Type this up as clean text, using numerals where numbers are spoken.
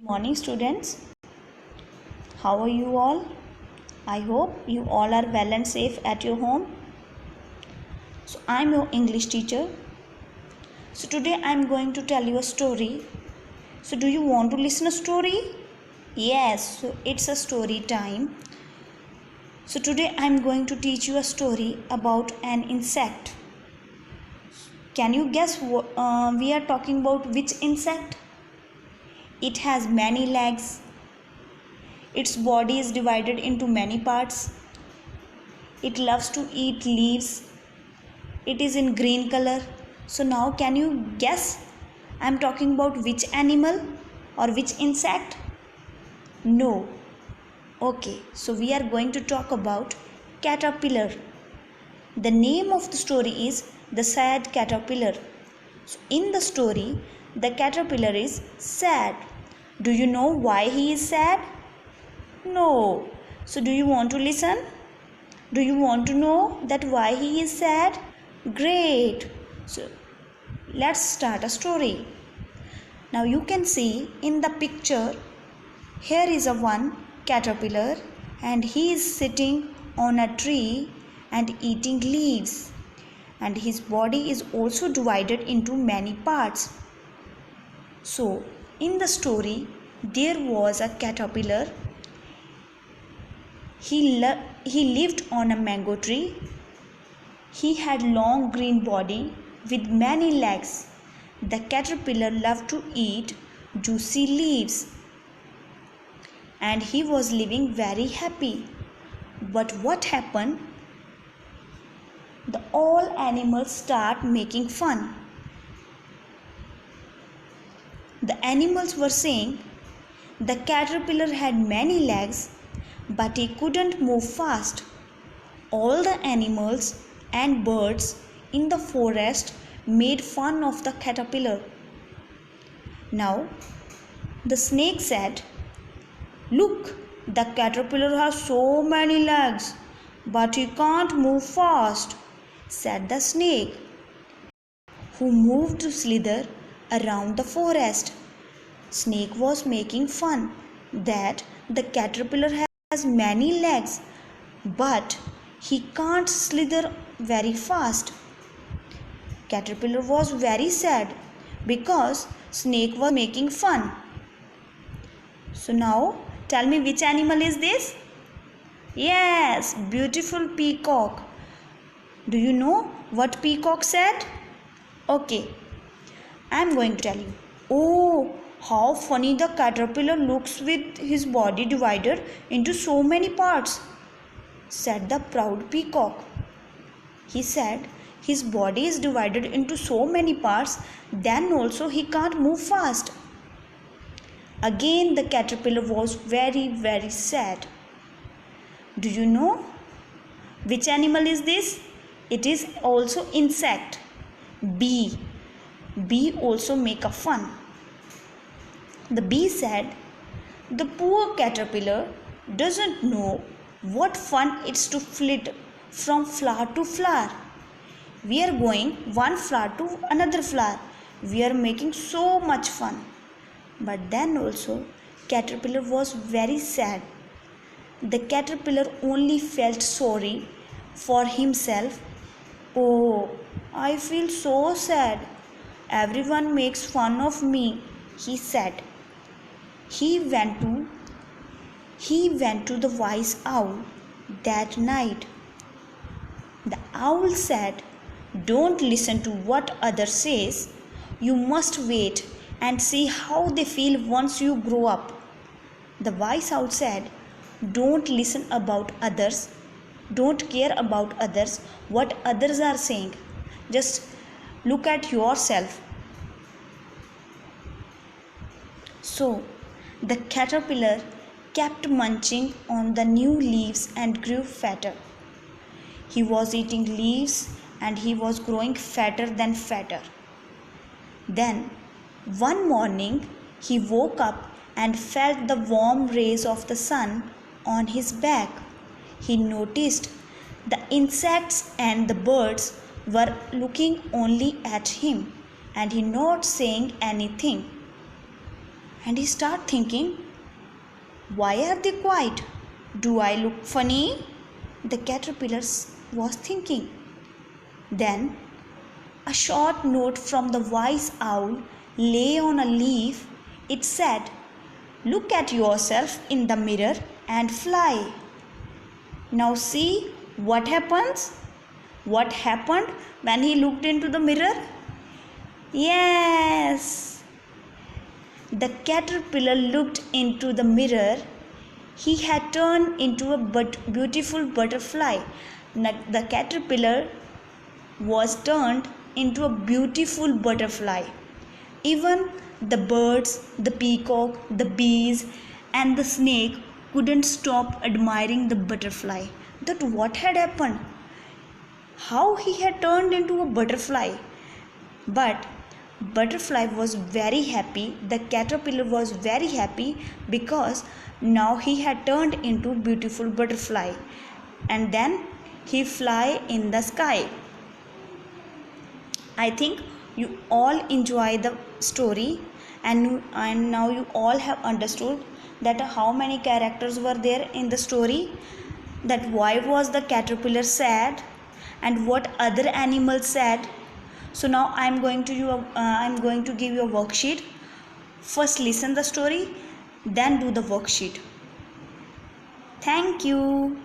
Morning students, how are you all? I hope you all are well and safe at your home. So I am your English teacher. So today I am going to tell you a story. So do you want to listen a story? Yes, so it's a story time. So today I am going to teach you a story about an insect. Can you guess we are talking about which insect? It has many legs. Its body is divided into many parts. It loves to eat leaves. It is in green color. So now can you guess I am talking about which animal or which insect? No. Okay, so we are going to talk about caterpillar. The name of the story is The Sad Caterpillar. So in the story, the caterpillar is sad. Do you know why he is sad? No. So do you want to listen? Do you want to know that why he is sad? Great. So let's start a story. Now you can see in the picture, here is a one caterpillar and he is sitting on a tree and eating leaves, and his body is also divided into many parts. So in the story, there was a caterpillar. He lived on a mango tree. He had long green body with many legs. The caterpillar loved to eat juicy leaves and he was living very happy. But what happened? All animals start making fun. The animals were saying the caterpillar had many legs but he couldn't move fast. All the animals and birds in the forest made fun of the caterpillar. Now the snake said, "Look, the caterpillar has so many legs, but he can't move fast," said the snake, who moved to slither around the forest. Snake was making fun that the caterpillar has many legs, but he can't slither very fast. Caterpillar was very sad because snake was making fun. So now tell me, which animal is this? Yes, beautiful peacock. Do you know what peacock said? Okay, I am going to tell you. Oh, how funny the caterpillar looks with his body divided into so many parts, said the proud peacock. He said his body is divided into so many parts, then also he can't move fast. Again the caterpillar was very sad. Do you know which animal is this? It is also insect. Bee. Bee also make a fun. The bee said, "The poor caterpillar doesn't know what fun it's to flit from flower to flower. We are going one flower to another flower. We are making so much fun." But then also caterpillar was very sad. The caterpillar only felt sorry for himself. "Oh, I feel so sad. Everyone makes fun of me," he said. He went to the wise owl that night. The owl said, "Don't listen to what others says. You must wait and see how they feel once you grow up." The wise owl said, "Don't listen about others. Don't care about others, what others are saying. Just look at yourself." So the caterpillar kept munching on the new leaves and grew fatter. He was eating leaves and he was growing fatter than fatter. Then one morning he woke up and felt the warm rays of the sun on his back. He noticed the insects and the birds were looking only at him and he not saying anything. and he start thinking, why are they quiet? Do I look funny? The caterpillar was thinking. Then a short note from the wise owl lay on a leaf. It said, look at yourself in the mirror and fly. Now see what happens? What happened when he looked into the mirror? Yes, the caterpillar looked into the mirror. He had turned into a beautiful butterfly. The caterpillar was turned into a beautiful butterfly. Even the birds, the peacock, the bees, and the snake couldn't stop admiring the butterfly. That what had happened? How he had turned into a butterfly? But butterfly was very happy. The caterpillar was very happy because now he had turned into beautiful butterfly, and then he fly in the sky. I think you all enjoy the story, and now you all have understood that how many characters were there in the story, that why was the caterpillar sad and what other animals said. So now I'm going to give you a worksheet. First listen the story, then do the worksheet. Thank you.